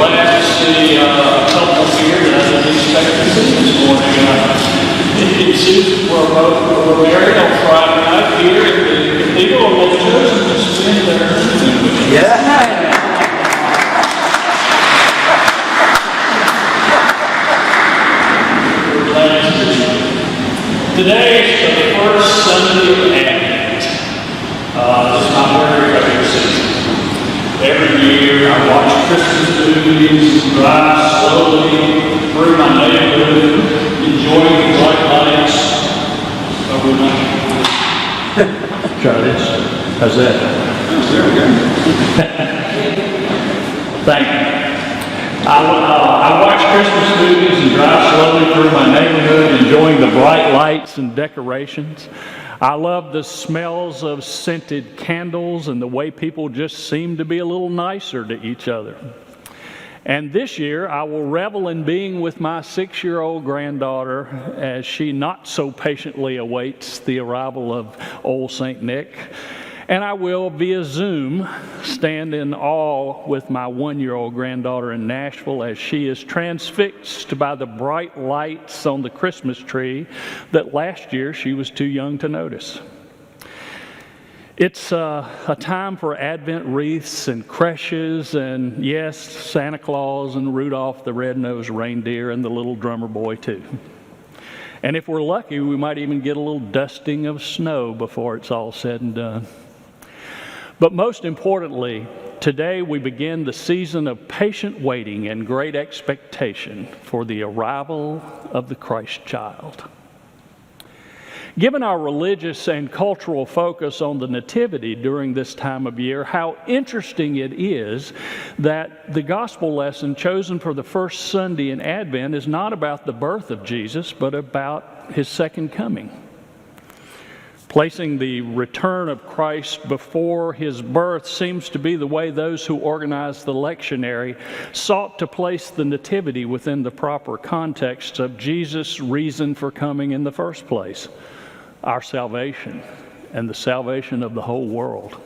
glad to see a couple here that I didn't expect to see this morning. It seems we're married on Friday night here at the cathedral, and they've chosen to spend their evening with us. Yeah. We're glad to see you. Today is the first Sunday of Advent. It's my very favorite season. Every year I watch Christmas movies, drive slowly through my neighborhood, enjoying the bright lights of the night. Try this. How's that? There we go. Thank you. I watch Christmas movies and drive slowly through my neighborhood, enjoying the bright lights and decorations. I love the smells of scented candles and the way people just seem to be a little nicer to each other. And this year, I will revel in being with my 6-year-old granddaughter as she not so patiently awaits the arrival of old St. Nick. And I will, via Zoom, stand in awe with my 1-year-old granddaughter in Nashville as she is transfixed by the bright lights on the Christmas tree that last year she was too young to notice. It's a time for Advent wreaths and creches and, yes, Santa Claus and Rudolph the red-nosed reindeer and the little drummer boy, too. And if we're lucky, we might even get a little dusting of snow before it's all said and done. But most importantly, today we begin the season of patient waiting and great expectation for the arrival of the Christ child. Given our religious and cultural focus on the Nativity during this time of year, how interesting it is that the gospel lesson chosen for the first Sunday in Advent is not about the birth of Jesus, but about his second coming. Placing the return of Christ before his birth seems to be the way those who organized the lectionary sought to place the Nativity within the proper context of Jesus' reason for coming in the first place, our salvation and the salvation of the whole world.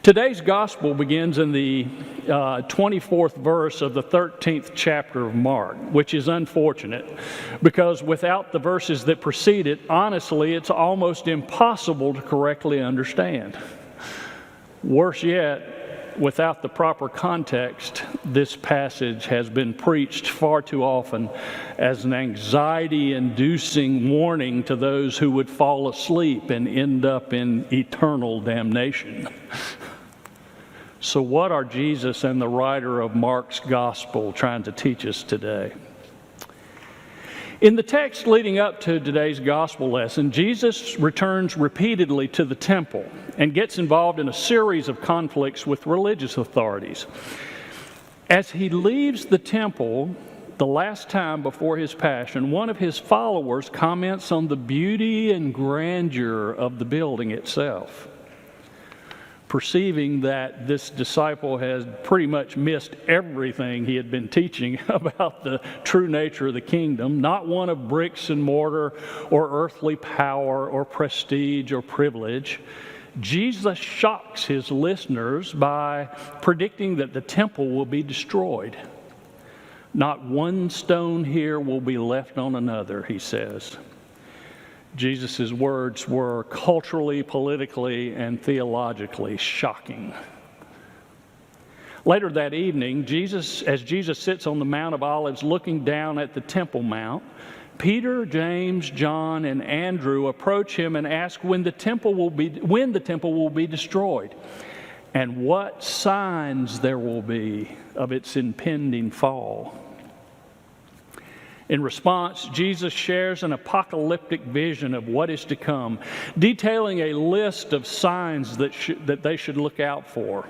Today's gospel begins in the 24th verse of the 13th chapter of Mark, which is unfortunate because without the verses that precede it, honestly, it's almost impossible to correctly understand. Worse yet, without the proper context, this passage has been preached far too often as an anxiety-inducing warning to those who would fall asleep and end up in eternal damnation. So what are Jesus and the writer of Mark's gospel trying to teach us today? In the text leading up to today's gospel lesson, Jesus returns repeatedly to the temple and gets involved in a series of conflicts with religious authorities. As he leaves the temple the last time before his passion, one of his followers comments on the beauty and grandeur of the building itself. Perceiving that this disciple has pretty much missed everything he had been teaching about the true nature of the kingdom, not one of bricks and mortar or earthly power or prestige or privilege, Jesus shocks his listeners by predicting that the temple will be destroyed. Not one stone here will be left on another, he says. Jesus' words were culturally, politically, and theologically shocking. Later that evening, as Jesus sits on the Mount of Olives looking down at the Temple Mount, Peter, James, John, and Andrew approach him and ask when the temple will be destroyed and what signs there will be of its impending fall. In response, Jesus shares an apocalyptic vision of what is to come, detailing a list of signs that they should look out for.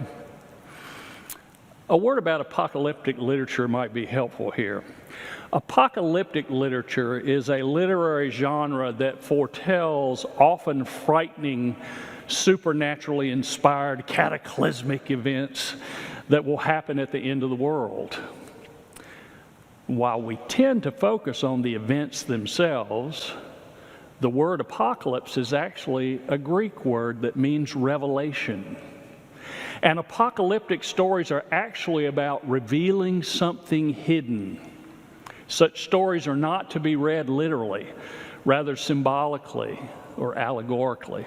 A word about apocalyptic literature might be helpful here. Apocalyptic literature is a literary genre that foretells often frightening, supernaturally inspired, cataclysmic events that will happen at the end of the world. While we tend to focus on the events themselves, the word apocalypse is actually a Greek word that means revelation. And apocalyptic stories are actually about revealing something hidden. Such stories are not to be read literally, rather symbolically or allegorically.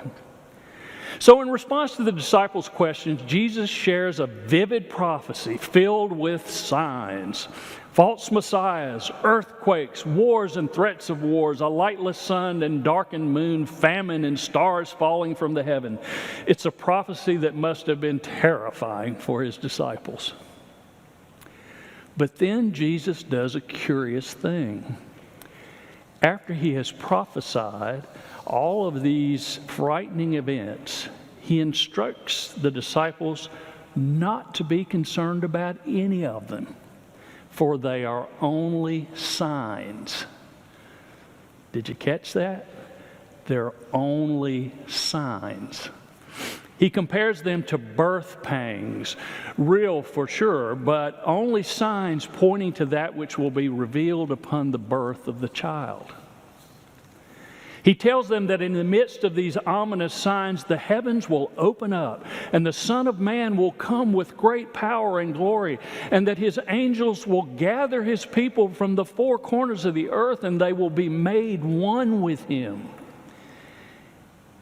So in response to the disciples' questions, Jesus shares a vivid prophecy filled with signs. False messiahs, earthquakes, wars and threats of wars, a lightless sun and darkened moon, famine and stars falling from the heaven. It's a prophecy that must have been terrifying for his disciples. But then Jesus does a curious thing. After he has prophesied all of these frightening events, he instructs the disciples not to be concerned about any of them, for they are only signs. Did you catch that? They're only signs. He compares them to birth pangs, real for sure, but only signs pointing to that which will be revealed upon the birth of the child. He tells them that in the midst of these ominous signs, the heavens will open up, and the Son of Man will come with great power and glory, and that his angels will gather his people from the four corners of the earth, and they will be made one with him.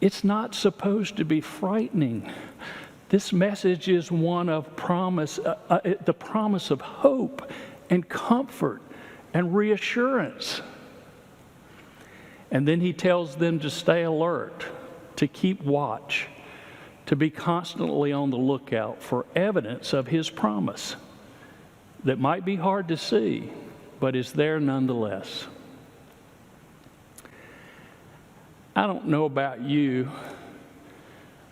It's not supposed to be frightening. This message is one of promise, the promise of hope and comfort and reassurance. And then he tells them to stay alert, to keep watch, to be constantly on the lookout for evidence of his promise that might be hard to see, but is there nonetheless. I don't know about you,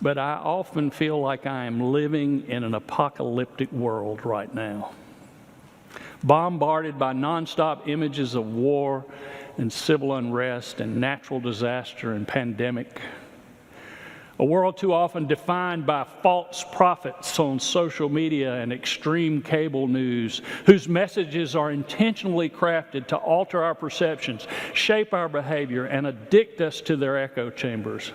but I often feel like I am living in an apocalyptic world right now, bombarded by nonstop images of war and civil unrest and natural disaster and pandemic. A world too often defined by false prophets on social media and extreme cable news, whose messages are intentionally crafted to alter our perceptions, shape our behavior, and addict us to their echo chambers.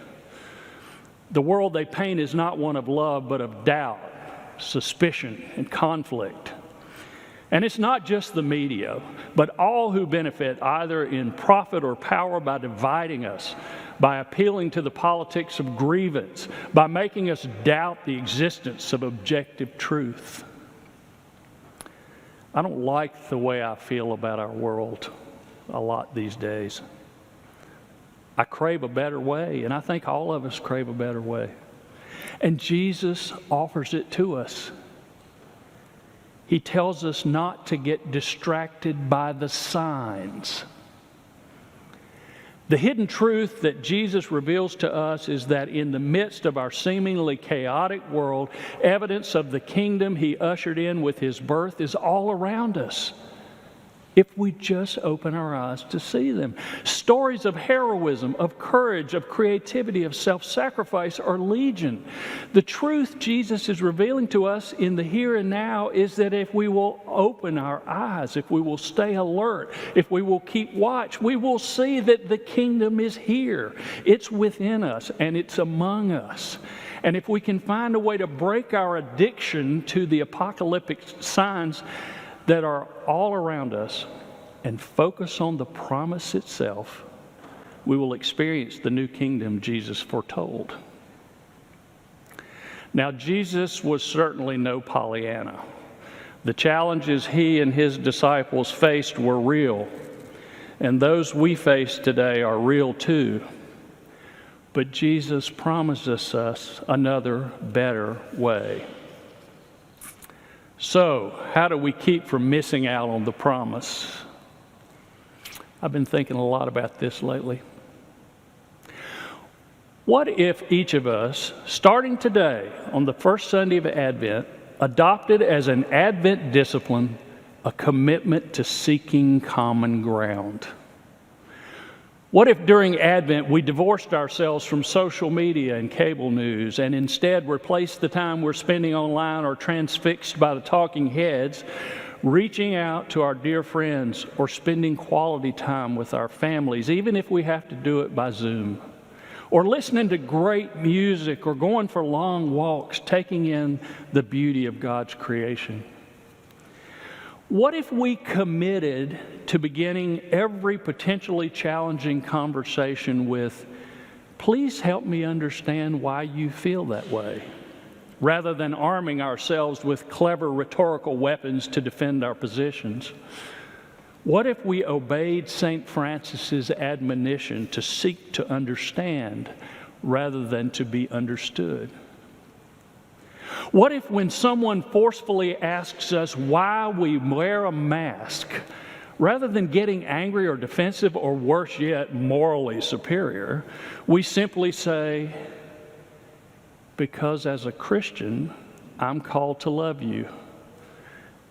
The world they paint is not one of love, but of doubt, suspicion, and conflict. And it's not just the media, but all who benefit either in profit or power by dividing us, by appealing to the politics of grievance, by making us doubt the existence of objective truth. I don't like the way I feel about our world a lot these days. I crave a better way, and I think all of us crave a better way. And Jesus offers it to us. He tells us not to get distracted by the signs. The hidden truth that Jesus reveals to us is that in the midst of our seemingly chaotic world, evidence of the kingdom he ushered in with his birth is all around us, if we just open our eyes to see them. Stories of heroism, of courage, of creativity, of self-sacrifice are legion. The truth Jesus is revealing to us in the here and now is that if we will open our eyes, if we will stay alert, if we will keep watch, we will see that the kingdom is here. It's within us and it's among us. And if we can find a way to break our addiction to the apocalyptic signs that are all around us and focus on the promise itself, we will experience the new kingdom Jesus foretold. Now, Jesus was certainly no Pollyanna. The challenges he and his disciples faced were real, and those we face today are real too. But Jesus promises us another, better way. So, how do we keep from missing out on the promise? I've been thinking a lot about this lately. What if each of us, starting today on the first Sunday of Advent, adopted as an Advent discipline a commitment to seeking common ground? What if during Advent we divorced ourselves from social media and cable news and instead replaced the time we're spending online or transfixed by the talking heads, reaching out to our dear friends or spending quality time with our families, even if we have to do it by Zoom? or listening to great music, or going for long walks, taking in the beauty of God's creation? What if we committed to beginning every potentially challenging conversation with, "Please help me understand why you feel that way," rather than arming ourselves with clever rhetorical weapons to defend our positions? What if we obeyed St. Francis's admonition to seek to understand rather than to be understood? What if when someone forcefully asks us why we wear a mask, rather than getting angry or defensive or worse yet, morally superior, we simply say, "Because as a Christian, I'm called to love you,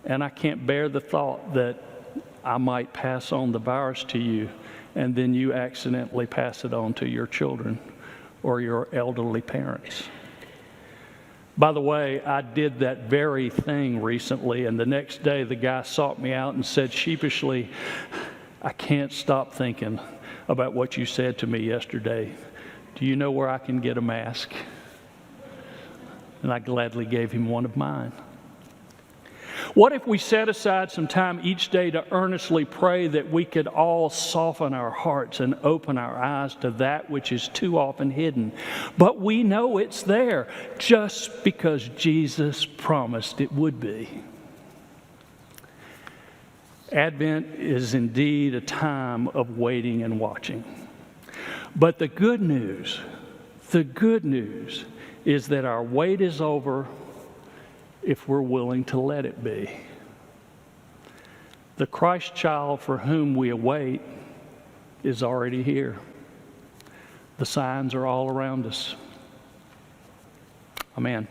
and I can't bear the thought that I might pass on the virus to you, and then you accidentally pass it on to your children or your elderly parents." By the way, I did that very thing recently, and the next day the guy sought me out and said sheepishly, "I can't stop thinking about what you said to me yesterday. Do you know where I can get a mask?" And I gladly gave him one of mine. What if we set aside some time each day to earnestly pray that we could all soften our hearts and open our eyes to that which is too often hidden, but we know it's there just because Jesus promised it would be? Advent is indeed a time of waiting and watching. But the good news is that our wait is over if we're willing to let it be. The Christ child for whom we await is already here. The signs are all around us. Amen.